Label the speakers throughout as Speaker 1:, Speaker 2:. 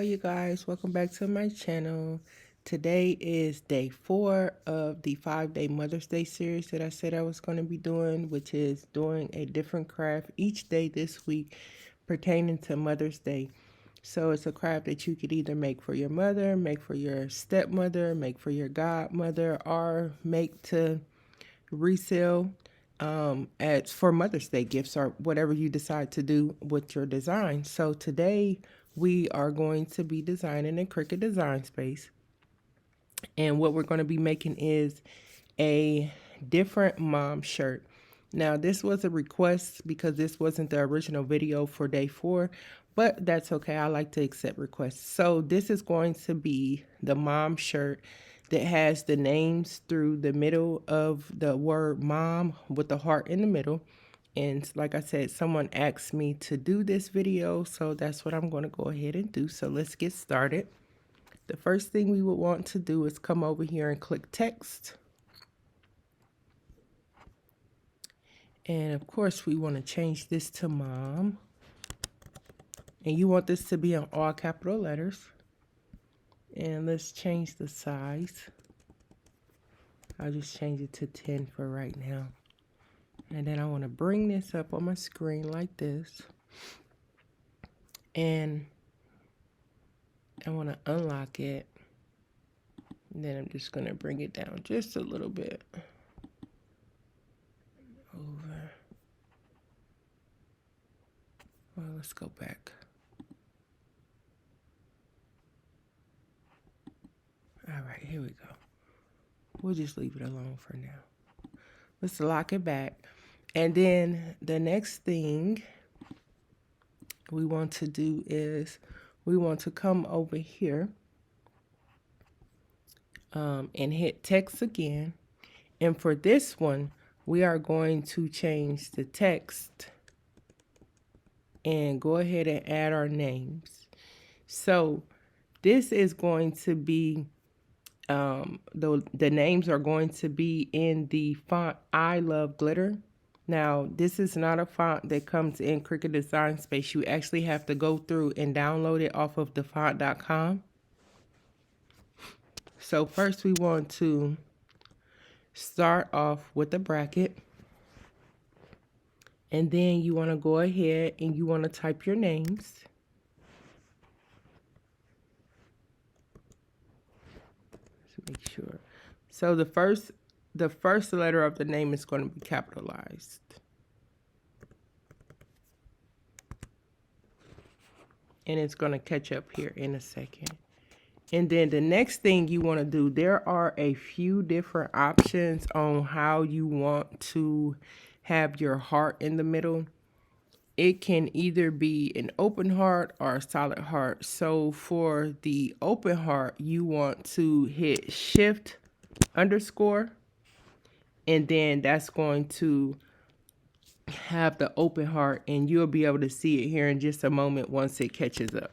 Speaker 1: Hello you guys, welcome back to my channel. Today is day 4 of the 5-day Mother's Day series that I said I was going to be doing, which is doing a different craft each day this week pertaining to Mother's Day. So it's a craft that you could either make for your mother, make for your stepmother, make for your godmother, or make to resell as for Mother's Day gifts or whatever you decide to do with your design. So today we are going to be designing in Cricut Design Space. And what we're going to be making is a different mom shirt. Now this was a request because this wasn't the original video for day 4, but that's okay. I like to accept requests. So this is going to be the mom shirt that has the names through the middle of the word mom with the heart in the middle. And like I said, someone asked me to do this video, so that's what I'm going to go ahead and do. So let's get started. The first thing we would want to do is come over here and click text. And of course we want to change this to mom. And you want this to be in all capital letters. And let's change the size. I'll just change it to 10 for right now. And then I want to bring this up on my screen like this. And I want to unlock it. And then I'm just going to bring it down just a little bit. Over. Well, let's go back. All right, here we go. We'll just leave it alone for now. Let's lock it back. And then the next thing we want to do is we want to come over here and hit text again. And for this one, we are going to change the text and go ahead and add our names. So this is going to be the names are going to be in the font I Love Glitter. Now, this is not a font that comes in Cricut Design Space. You actually have to go through and download it off of thefont.com. So first we want to start off with a bracket. And then you want to go ahead and you want to type your names. Make sure. So the first letter of the name is going to be capitalized. And it's going to catch up here in a second. And then the next thing you want to do, there are a few different options on how you want to have your heart in the middle. It can either be an open heart or a solid heart. So for the open heart, you want to hit shift underscore, and then that's going to have the open heart, and you'll be able to see it here in just a moment once it catches up.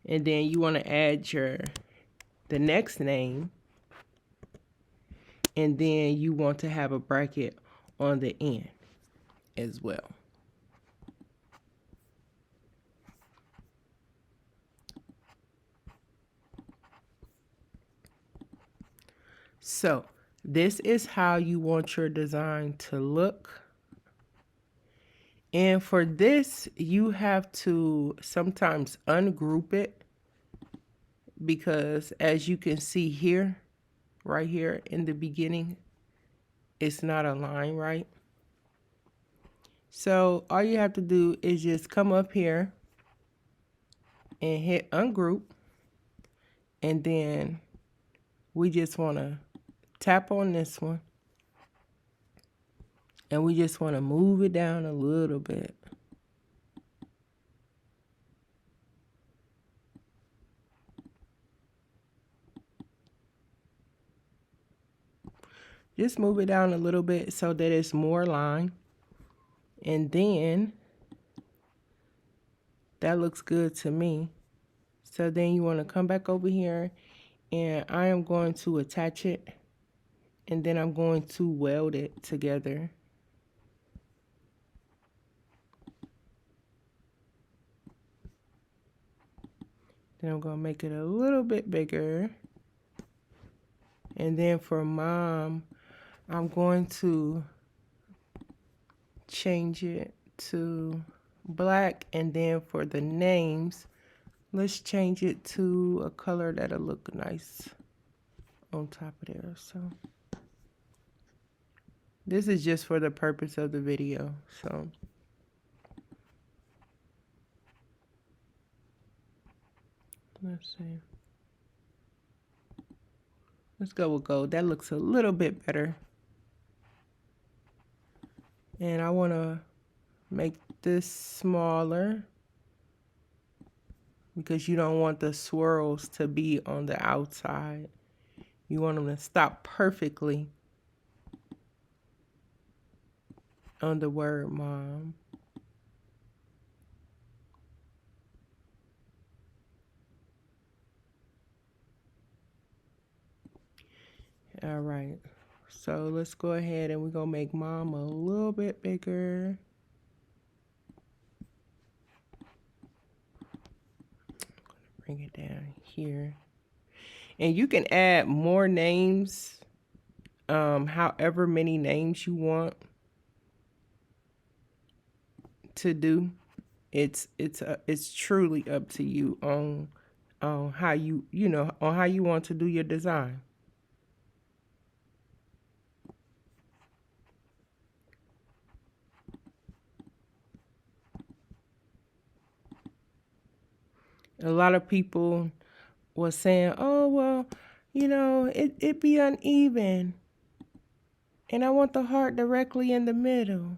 Speaker 1: And then you want to add the next name, and then you want to have a bracket on the end as well. So this is how you want your design to look. And for this, you have to sometimes ungroup it because as you can see here, right here in the beginning, it's not aligned right. So all you have to do is just come up here and hit ungroup. And then we just want to tap on this one. And we just want to move it down a little bit. Just move it down a little bit so that it's more aligned. And then that looks good to me. So then you want to come back over here and I am going to attach it. And then I'm going to weld it together. Then I'm going to make it a little bit bigger. And then for mom, I'm going to change it to black. And then for the names, let's change it to a color that'll look nice on top of there. So this is just for the purpose of the video. So let's see. Let's go with gold. That looks a little bit better. And I want to make this smaller because you don't want the swirls to be on the outside. You want them to stop perfectly on the word mom. All right, so let's go ahead and we're gonna make mom a little bit bigger. I'm gonna bring it down here. And you can add more names, however many names you want to do. It's truly up to you on how on how you want to do your design. A lot of people was saying, oh, well, it be uneven. And I want the heart directly in the middle.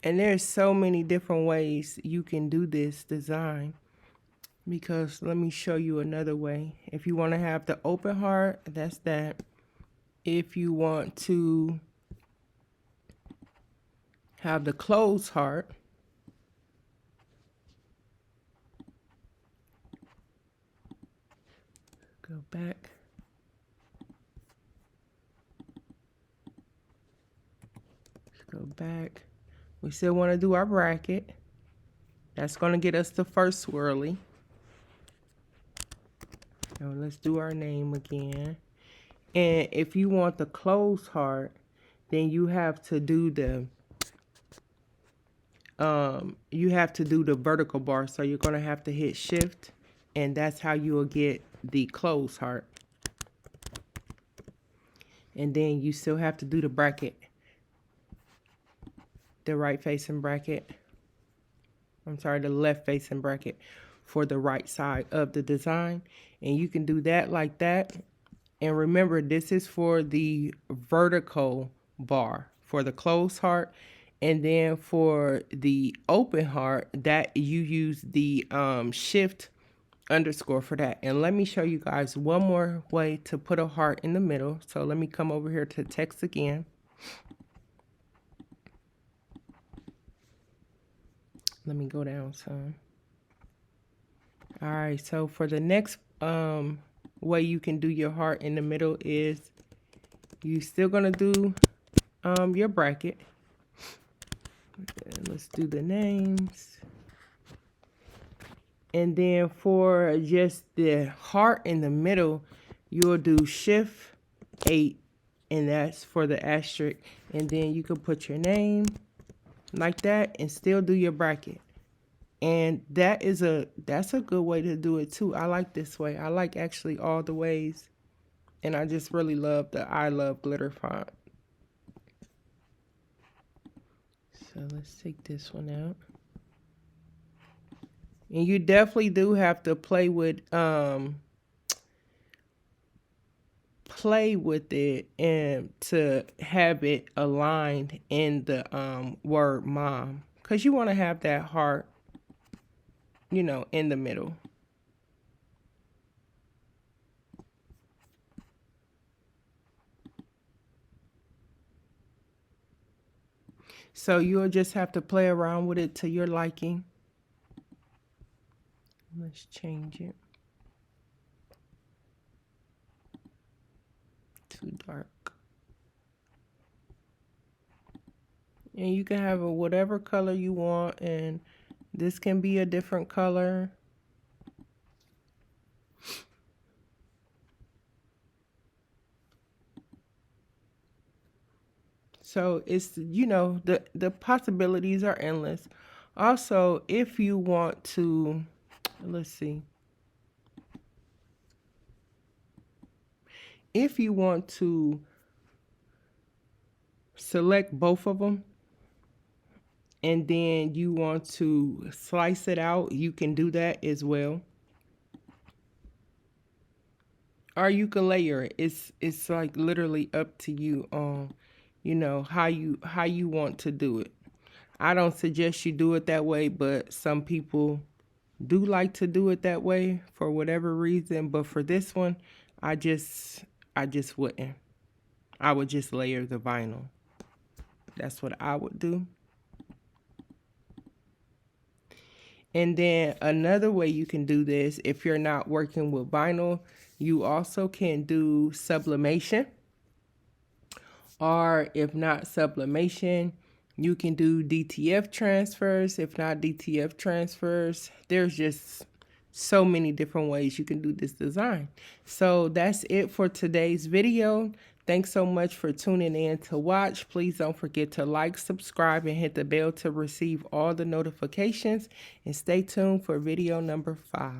Speaker 1: And there's so many different ways you can do this design. Because let me show you another way. If you want to have the open heart, that's that. If you want to have the closed heart, go back. Let's go back. We still want to do our bracket. That's going to get us the first swirly. Now let's do our name again. And if you want the closed heart, then you have to do the vertical bar. So you're going to have to hit shift, and that's how you will get the closed heart. And then you still have to do the bracket, the right facing bracket. I'm sorry, the left facing bracket for the right side of the design. And you can do that like that. And remember, this is for the vertical bar for the closed heart. And then for the open heart, that you use the shift underscore for that. And let me show you guys one more way to put a heart in the middle. So let me come over here to text again. Let me go down some. All right, so for the next way you can do your heart in the middle is you still gonna do your bracket. And let's do the names. And then for just the heart in the middle, you'll do shift 8, and that's for the asterisk. And then you can put your name like that and still do your bracket. And that's a good way to do it too. I like this way. I like actually all the ways. And I just really love the I Love Glitter font. So let's take this one out. And you definitely do have to play with it and to have it aligned in the word mom, because you want to have that heart, in the middle. So you'll just have to play around with it to your liking. Let's change it. Too dark. And you can have whatever color you want, and This can be a different color. So it's, you know, the possibilities are endless. Also, if you want to, let's see. If you want to select both of them and then you want to slice it out, you can do that as well. Or you can layer it. It's like literally up to you on, you know, how you want to do it. I don't suggest you do it that way, but some people do like to do it that way for whatever reason. But for this one, I just wouldn't. I would just layer the vinyl. That's what I would do. And then another way you can do this, if you're not working with vinyl, you also can do sublimation. Or if not sublimation, you can do DTF transfers. If not DTF transfers, there's just so many different ways you can do this design. So that's it for today's video. Thanks so much for tuning in to watch. Please don't forget to like, subscribe, and hit the bell to receive all the notifications. And stay tuned for video number 5.